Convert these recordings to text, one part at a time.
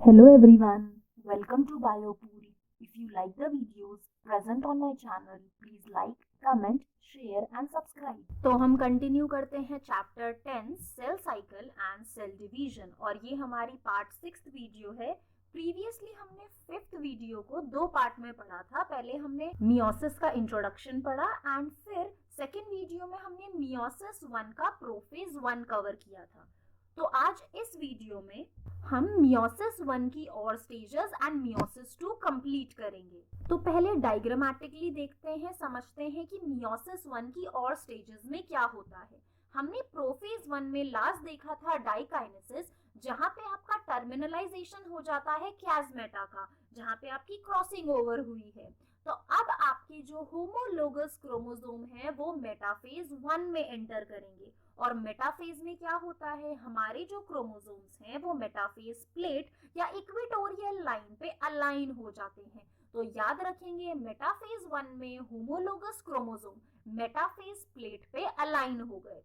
Hello everyone, welcome to BioPuri. If you like the videos present on my channel, please like, comment, share and subscribe. तो हम continue करते हैं chapter 10 cell cycle and cell division और ये हमारी part 6 video है। Previously हमने 5th video को दो पार्ट में पढ़ा था। पहले हमने मियोसिस का इंट्रोडक्शन पढ़ा एंड फिर सेकेंड वीडियो में हमने मियोसिस 1 का प्रोफेज 1 कवर किया था। तो आज इस वीडियो में हम मियोसिस 1 की और स्टेजेस एंड मियोसिस 2 कंप्लीट करेंगे। तो पहले डायग्रामेटिकली देखते हैं, समझते हैं कि मियोसिस 1 की और स्टेजेस में क्या होता है। हमने प्रोफेज 1 में लास्ट देखा था डाइकाइनेसिस, जहां पे आपका टर्मिनलाइजेशन हो जाता है क्लाज्मेटा का, जहां पे आपकी क्रॉसिंग ओवर हुई है। तो अब आपके जो होमोलोगस क्रोमोसोम है वो मेटाफेज 1 में एंटर करेंगे और मेटाफेज में क्या होता है, हमारे जो क्रोमोसोम्स हैं वो मेटाफेज प्लेट या इक्वेटोरियल लाइन पे अलाइन हो जाते हैं। तो याद रखेंगे मेटाफेज 1 में होमोलोगस क्रोमोसोम मेटाफेज प्लेट पे अलाइन हो गए।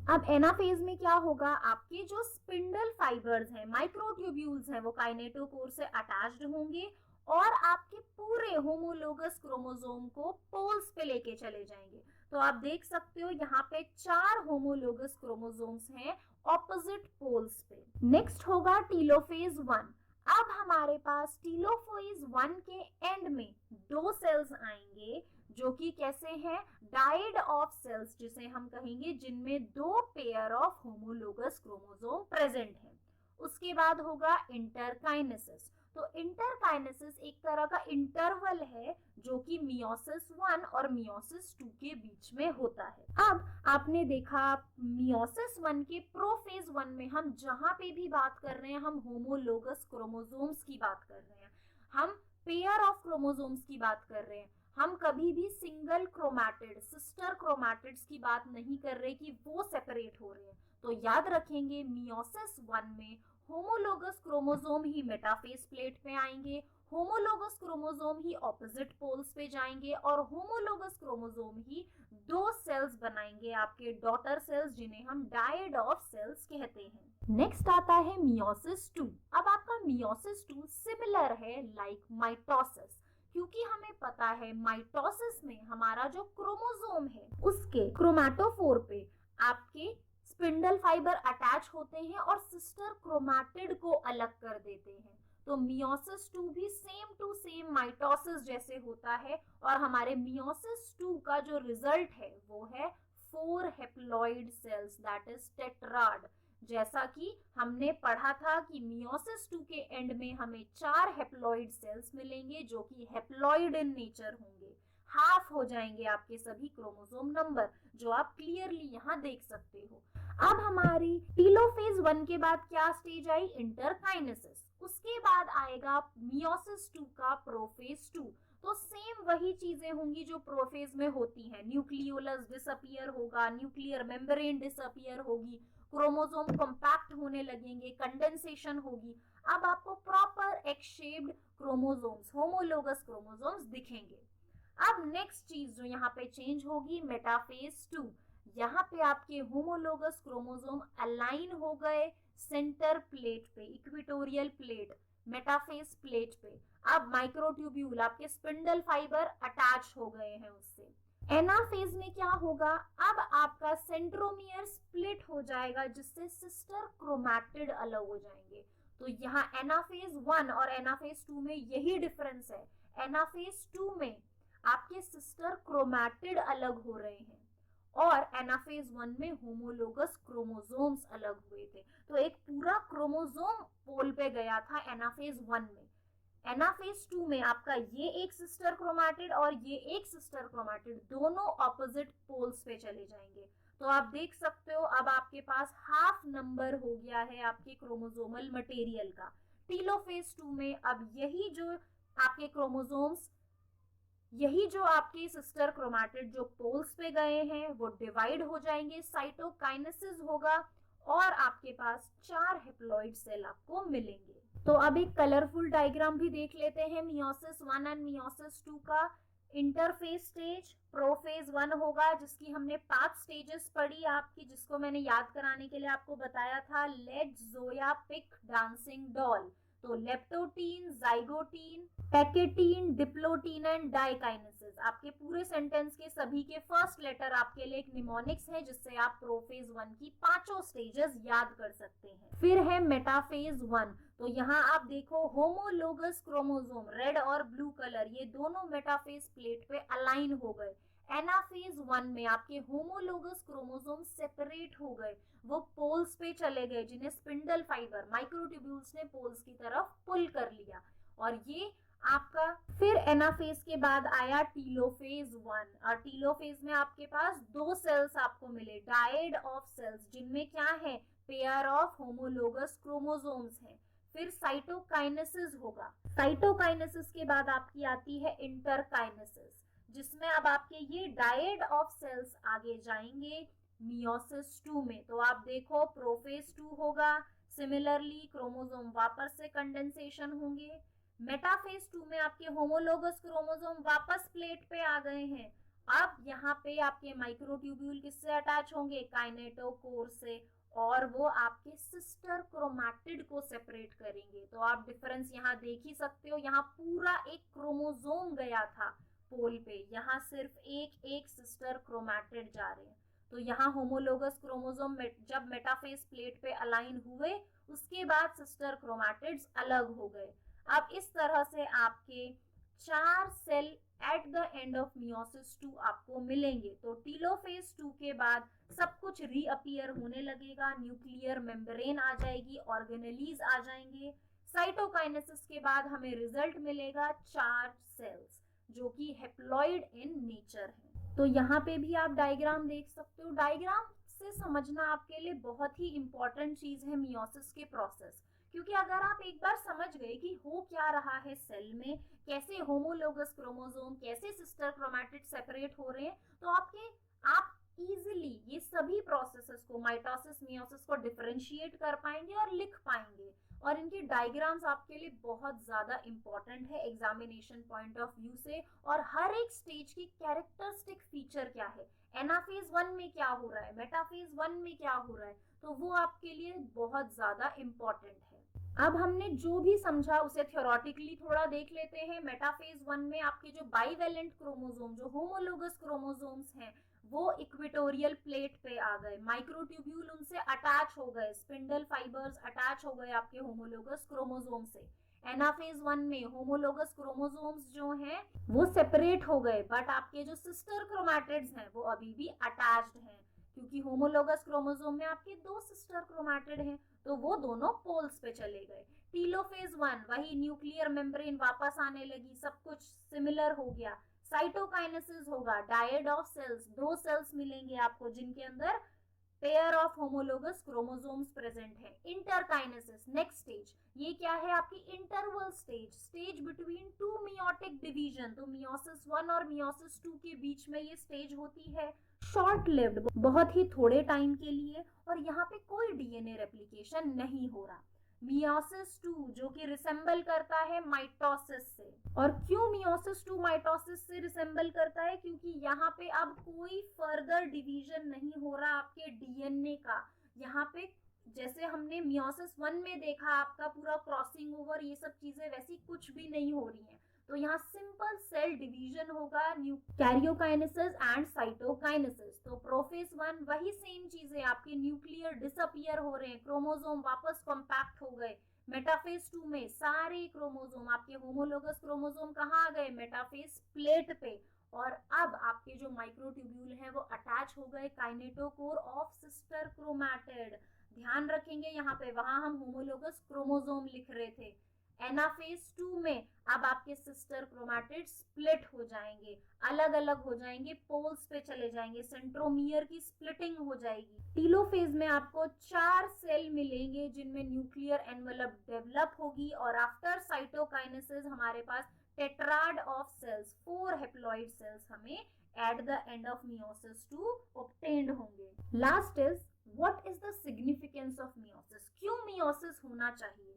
अब एनाफेज में क्या होगा, आपके जो स्पिंडल फाइबर्स हैं, माइक्रोट्यूब्यूल्स हैं, वो काइनेटोकोर से अटैच्ड होंगे और आपके पूरे होमोलोगस क्रोमोसोम को पोल्स पे लेके चले जाएंगे। तो आप देख सकते हो यहाँ पे 4 होमोलोगस क्रोमोसोम्स हैं ऑपोजिट पोल्स पे। नेक्स्ट होगा टीलोफेज 1। अब हमारे पास टीलोफेज 1 के एंड में दो सेल्स आएंगे जो कि कैसे हैं, डाइड ऑफ सेल्स जिसे हम कहेंगे, जिनमें दो pair of homologous chromosome present हैं। उसके बाद होगा इंटरकाइनेसिस। तो इंटरकाइनेसिस एक तरह का इंटरवल है जो कि मियोसिस 1 और मियोसिस 2 के बीच में होता है। अब आपने देखा मियोसिस 1 के प्रोफेज 1 में हम जहां पे भी बात कर रहे हैं हम होमोलोगस क्रोमोसोम्स की बात कर रहे हैं, हम पेयर ऑफ क्रोमोसोम्स की बात कर रहे हैं। हम कभी भी सिंगल क्रोमैटिड सिस्टर क्रोमैटिड्स की बात नहीं कर रहे कि वो सेपरेट हो रहे हैं। तो याद रखेंगे मियोसिस 1 में होमोलोगस क्रोमोसोम ही मेटाफेज प्लेट पे आएंगे, होमोलोगस क्रोमोसोम ही ऑपोजिट पोल्स पे जाएंगे और होमोलोगस क्रोमोसोम ही दो सेल्स बनाएंगे, आपके डॉटर सेल्स, जिन्हें हम डाइड ऑफ सेल्स कहते हैं। नेक्स्ट आता है मियोसिस 2। अब आपका मियोसिस 2 सिमिलर है लाइक माइटोसिस, क्योंकि हमें पता है माइटोसिस में हमारा जो क्रोमोसोम है उसके क्रोमैटोफोर पे आपके स्पिंडल फाइबर अटैच होते हैं और सिस्टर क्रोमैटिड को अलग कर देते हैं। तो मियोसिस 2 भी सेम टू सेम माइटोसिस जैसे होता है और हमारे मियोसिस 2 का जो रिजल्ट है वो है 4 haploid cells, that is tetrad. जैसा कि हमने पढ़ा था कि मियोसिस 2 के एंड में हमें 4 हेप्लॉइड सेल्स मिलेंगे जो कि हेप्लॉइड इन नेचर होंगे, हाफ हो जाएंगे आपके सभी क्रोमोसोम नंबर, जो आप क्लियरली यहाँ देख सकते हो। अब हमारी टीलोफेज 1 के बाद क्या स्टेज आई, इंटरकाइनेसिस। उसके बाद आएगा मियोसिस 2 का प्रोफेज 2। तो सेम वही चीजें होंगी जो प्रोफेज में होती हैं, न्यूक्लियोलस डिसअपियर होगा, न्यूक्लियर मेम्ब्रेन डिसअपियर होगी, क्रोमोसोम कॉम्पैक्ट होने लगेंगे, कंडेंसेशन होगी। अब आपको proper egg shaped chromosomes, homologous chromosomes दिखेंगे। अब नेक्स्ट चीज जो यहाँ पे चेंज होगी, मेटाफेज 2। यहाँ पे आपके होमोलोगस क्रोमोसोम अलाइन हो गए सेंटर प्लेट पे, इक्वेटोरियल प्लेट, मेटाफेज प्लेट पे। अब माइक्रोट्यूब्यूल, आपके स्पिंडल फाइबर अटैच हो गए हैं उससे। एनाफेज में क्या होगा, अब आपका सेंट्रोमियर स्प्लिट हो जाएगा जिससे सिस्टर क्रोमैटिड अलग हो जाएंगे। तो यहाँ एनाफेज 1 और एनाफेज 2 में यही डिफरेंस है। एनाफेज 2 में आपके सिस्टर क्रोमैटिड अलग हो रहे हैं और एनाफेज 1 में होमोलोगस क्रोमोसोम्स अलग हुए थे। तो एक पूरा क्रोमोसोम पोल पे गया था एनाफेज 1 में। एनाफेज 2 में आपका ये एक सिस्टर क्रोमैटिड और ये एक सिस्टर क्रोमैटिड दोनों ऑपोजिट पोल्स पे चले जाएंगे। तो आप देख सकते हो अब आपके पास हाफ नंबर हो गया है आपके क्रोमोसोमल मटेरियल का। टीलोफेज 2 में अब यही जो आपके क्रोमोसोम्स, यही जो आपके सिस्टर क्रोमैटिड जो पोल्स पे गए हैं वो डिवाइड हो जाएंगे, साइटोकाइनेसिस होगा और आपके पास 4 हेप्लॉइड सेल आपको मिलेंगे। तो अब एक कलरफुल डायग्राम भी देख लेते हैं मियोसिस 1 एंड मियोसिस 2 का। इंटरफेज स्टेज प्रोफेज 1 होगा जिसकी हमने 5 स्टेजेस पढ़ी आपकी, जिसको मैंने याद कराने के लिए आपको बताया था, let Zoya pick dancing doll. तो leptotene, zygotene, pachytene, diplotene and diakinesis. आपके पूरे सेंटेंस के सभी के फर्स्ट लेटर आपके लिए एक निमोनिक्स है, जिससे आप प्रोफेज 1 की पांचों स्टेजेस याद कर सकते हैं। फिर है मेटाफेज 1। तो यहाँ आप देखो होमोलोगस क्रोमोसोम, रेड और ब्लू कलर, ये दोनों मेटाफेज प्लेट पे अलाइन हो गए। एनाफेज 1 में आपके होमोलोगस क्रोमोसोम सेपरेट हो गए, वो पोल्स पे चले गए, जिन्हें स्पिंडल फाइबर माइक्रोट्यूब्यूल्स ने पोल्स की तरफ पुल कर लिया। और ये आपका फिर एनाफेज के बाद आया टीलोफेज 1। और टीलोफेज में आपके पास दो सेल्स आपको मिले, डायड ऑफ सेल्स, जिनमें क्या है, पेयर ऑफ होमोलोगस क्रोमोसोम्स हैं। फिर साइटोकाइनेसिस होगा। साइटोकाइनेसिस के बाद आपकी आती है इंटरकाइनेसिस, जिसमें अब आपके ये डायड ऑफ सेल्स आगे जाएंगे मियोसिस 2 में। तो आप देखो प्रोफेज 2 होगा, सिमिलरली क्रोमोसोम वापस से कंडेंसेशन होंगे। मेटाफेज 2 में आपके होमोलोगस क्रोमोसोम वापस प्लेट पे आ गए हैं। अब यहाँ पे आपके माइक्रोट्यूब्यूल किससे अटैच होंगे, काइनेटोकोर से, और वो आपके सिस्टर क्रोमैटिड को सेपरेट करेंगे। तो आप डिफरेंस यहाँ देख ही सकते हो, यहाँ पूरा एक क्रोमोसोम गया था पोल पे, यहाँ सिर्फ एक एक सिस्टर क्रोमैटिड जा रहे हैं। तो यहाँ होमोलोगस क्रोमोसोम जब मेटाफेज प्लेट पे अलाइन हुए, उसके बाद सिस्टर क्रोमैटिड्स अलग हो गए। अब इस तरह से आपके 4 cell at the end of meiosis 2 आपको मिलेंगे। तो टीलोफेज 2 के बाद सब कुछ रीअपियर होने लगेगा, न्यूक्लियर मेम्ब्रेन आ जाएगी, ऑर्गेनेलीज आ जाएंगे। साइटोकाइनेसिस के बाद हमें रिजल्ट मिलेगा 4 सेल्स, जो कि हेप्लॉइड इन नेचर है। तो यहाँ पे भी आप डायग्राम देख सकते हो। डायग्राम से समझना आपके लिए बहुत ही इंपॉर्टेंट चीज है मियोसिस के प्रोसेस, क्योंकि अगर आप एक बार समझ गए कि हो क्या रहा है सेल में, कैसे होमोलोगस क्रोमोसोम, कैसे सिस्टर क्रोमैटिड सेपरेट हो रहे हैं, तो आप इजीली ये सभी प्रोसेसेस को, माइटोसिस मियोसिस को डिफरेंशिएट कर पाएंगे और लिख पाएंगे। और इनके डायग्राम्स आपके लिए बहुत ज्यादा इंपॉर्टेंट है एग्जामिनेशन पॉइंट ऑफ व्यू से। और हर एक स्टेज की कैरेक्टरिस्टिक फीचर क्या है, एनाफेज 1 में क्या हो रहा है, मेटाफेज 1 में क्या हो रहा है, तो वो आपके लिए बहुत ज्यादा इंपॉर्टेंट है। अब हमने जो भी समझा उसे थ्योरेटिकली थोड़ा देख लेते हैं। मेटाफेज 1 में आपके जो बाइवेलेंट क्रोमोसोम, जो होमोलोगस क्रोमोसोम्स हैं, वो इक्वेटोरियल प्लेट पे आ गए, माइक्रोट्यूब्यूल उनसे अटैच हो गए, स्पिंडल फाइबर्स अटैच हो गए आपके होमोलोगस क्रोमोसोम से। एनाफेज 1 में होमोलोगस क्रोमोसोम्स जो हैं वो सेपरेट हो गए, बट आपके जो सिस्टर क्रोमैटिड्स हैं वो अभी भी अटैच्ड हैं, क्योंकि होमोलोगस क्रोमोसोम में आपके 2 सिस्टर क्रोमैटिड हैं, तो वो दोनों पोल्स पे चले गए। टीलोफेज 1 वही न्यूक्लियर मेम्ब्रेन वापस आने लगी, सब कुछ सिमिलर हो गया। साइटोकाइनेसिस होगा, डायड ऑफ सेल्स, 2 सेल्स मिलेंगे आपको जिनके अंदर pair of homologous chromosomes present है। इंटरकाइनेसिस नेक्स्ट स्टेज, ये क्या है आपकी interval stage, stage between 2 meiotic division. तो मियोसिस 1 और मियोसिस 2 के बीच में ये स्टेज होती है, शॉर्ट लिव्ड, बहुत ही थोड़े टाइम के लिए, और यहाँ पे कोई डीएनए रेप्लिकेशन नहीं हो रहा। मियोसिस 2 जो कि रिसेंबल करता है माइटोसिस से। और क्यों मियोसिस 2 माइटोसिस से रिसेंबल करता है, क्योंकि यहाँ पे अब कोई फर्दर डिवीजन नहीं हो रहा आपके डीएनए का। यहाँ पे जैसे हमने मियोसिस 1 में देखा आपका पूरा क्रॉसिंग ओवर, ये सब चीजें वैसी कुछ भी नहीं हो रही हैं। तो यहाँ सिंपल सेल डिवीजन होगा, कैरियोकाइनेसिस एंड साइटोकाइनेसिस। तो प्रोफेज 1 वही सेम चीजें, आपके न्यूक्लियर डिसअपियर हो रहे हैं, क्रोमोसोम वापस कॉम्पैक्ट हो गए। मेटाफेज 2 में सारे क्रोमोसोम, आपके होमोलोगस क्रोमोसोम कहाँ आ गए, मेटाफेज प्लेट पे। और अब आपके जो माइक्रोट्यूब्यूल हैं वो अटैच हो गए काइनेटोकोर ऑफ सिस्टर क्रोमैटिड। ध्यान रखेंगे यहाँ पे, वहां हम होमोलोगस क्रोमोसोम लिख रहे थे। एनाफेज 2 में अब आपके सिस्टर क्रोमैटिड स्प्लिट हो जाएंगे, अलग अलग हो जाएंगे, पोल्स पे चले जाएंगे, सेंट्रोमियर की स्प्लिटिंग हो जाएगी। टीलोफेज में आपको 4 सेल मिलेंगे जिनमें न्यूक्लियर एनवेलप डेवलप होगी, और आफ्टर साइटोकाइनेसिस हमारे पास tetrad of cells, 4 haploid cells हमें at the end of meiosis 2 obtained होंगे। Last is what is the significance of meiosis, क्यों मियोसिस होना चाहिए,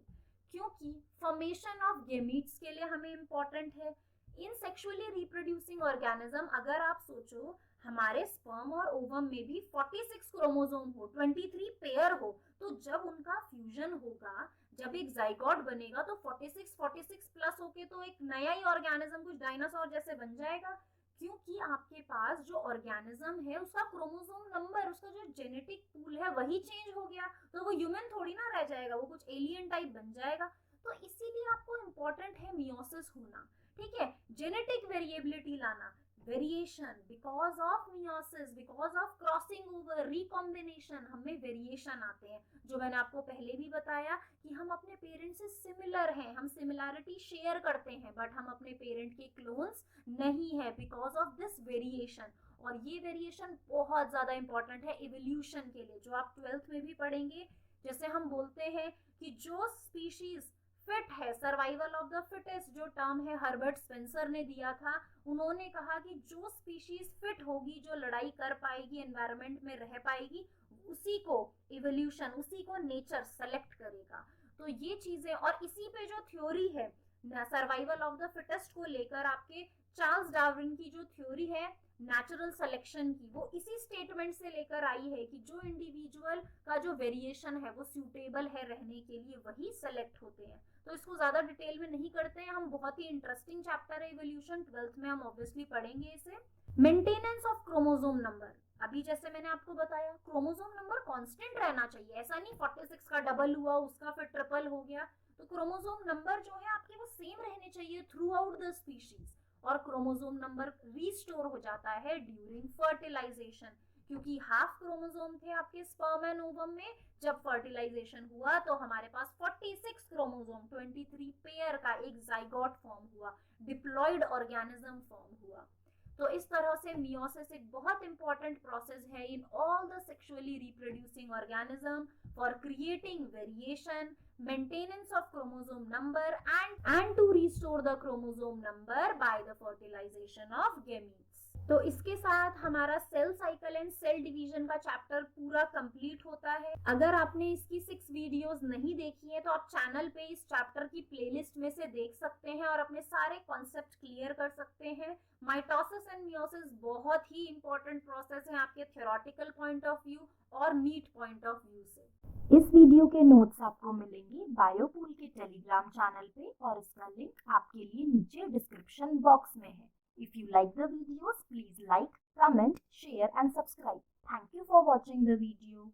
क्योंकि फॉर्मेशन ऑफ गेमीट्स के लिए हमें इंपॉर्टेंट है। इन सेक्सुअली रिप्रोड्यूसिंग ऑर्गेनिज्म, अगर आप सोचो हमारे स्पर्म और ओवम में भी 46 क्रोमोसोम हो, 23 पेयर हो, तो जब उनका फ्यूजन होगा, जब एक जाइगोट बनेगा तो 46 प्लस होके तो एक नया ही ऑर्गेनिज्म कुछ डायनासोर जैसे बन जाएगा, क्योंकि आपके पास जो ऑर्गेनिज्म है उसका क्रोमोसोम नंबर, उसका जो जेनेटिक पूल है वही चेंज हो गया, तो वो ह्यूमन थोड़ी ना रह जाएगा, वो कुछ एलियन टाइप बन जाएगा। तो इसीलिए आपको इम्पोर्टेंट है मियोसिस होना, ठीक है, जेनेटिक वेरिएबिलिटी लाना, variation because of meiosis, because of crossing over, recombination, हमें वेरिएशन आते हैं, जो मैंने आपको पहले भी बताया कि हम अपने पेरेंट से सिमिलर हैं, हम सिमिलैरिटी शेयर करते हैं, बट हम अपने पेरेंट के क्लोन्स नहीं है बिकॉज ऑफ दिस वेरिएशन। और ये वेरिएशन बहुत ज्यादा इंपॉर्टेंट है इवोल्यूशन के लिए, जो आप 12th में भी पढ़ेंगे। जैसे हम बोलते हैं कि जो स्पीशीज फिट है, सर्वाइवल ऑफ द फिटेस्ट जो टर्म है हर्बर्ट स्पेंसर ने दिया था, उन्होंने कहा कि जो स्पीशीज फिट होगी, जो लड़ाई कर पाएगी, एनवायरमेंट में रह पाएगी, उसी को इवोल्यूशन, उसी को नेचर सेलेक्ट करेगा। तो ये चीजें, और इसी पे जो थ्योरी है सर्वाइवल ऑफ द फिटेस्ट को लेकर, आपके चार्ल्स डार्विन की जो थ्योरी है नेचुरल सिलेक्शन की, वो इसी स्टेटमेंट से लेकर आई है कि जो इंडिविजुअल का जो वेरिएशन है वो सूटेबल है रहने के लिए, वही सेलेक्ट होते हैं। तो इसको ज्यादा डिटेल में नहीं करते हैं हम, बहुत ही इंटरेस्टिंग चैप्टर है इवोल्यूशन, 12th में हम ऑब्वियसली पढ़ेंगे इसे। मेंटेनेंस ऑफ क्रोमोसोम नंबर, अभी जैसे मैंने आपको बताया क्रोमोसोम नंबर कांस्टेंट रहना चाहिए, ऐसा नहीं 46 का डबल हुआ उसका फिर ट्रिपल हो गया, तो क्रोमोसोम नंबर जो है आपके वो सेम रहने चाहिए थ्रू आउट द स्पीशीज। और क्रोमोसोम नंबर रीस्टोर हो जाता है ड्यूरिंग फर्टिलाइजेशन, क्योंकि हाफ क्रोमोसोम थे आपके स्पर्म एंड ओवम में, जब फर्टिलाइजेशन हुआ तो हमारे पास 46 क्रोमोसोम 23 पेयर का एक जाइगोट फॉर्म हुआ, डिप्लॉयड ऑर्गेनिज्म फॉर्म हुआ। तो इस तरह से मियोसिस एक बहुत इंपॉर्टेंट प्रोसेस है in all the sexually reproducing organism for creating variation, maintenance of chromosome number and to restore the chromosome number by the fertilization of gametes। तो इसके साथ हमारा cell cycle and cell division का chapter पूरा complete होता है। अगर आपने इसकी 6 वीडियोस नहीं देखी है तो आप चैनल पे इस चैप्टर की प्लेलिस्ट में से देख सकते हैं और अपने सारे कॉन्सेप्ट क्लियर कर सकते हैं। माइटोसिस एंड मियोसिस बहुत ही इंपॉर्टेंट प्रोसेस है आपके थ्योरेटिकल पॉइंट ऑफ व्यू और नीट पॉइंट ऑफ व्यू से। इस वीडियो के नोट्स आपको मिलेंगे बायोपूल के टेलीग्राम चैनल पे और इसका लिंक आपके लिए नीचे डिस्क्रिप्शन बॉक्स में है। If you like the videos, please like, comment, share and subscribe. Thank you for watching the video.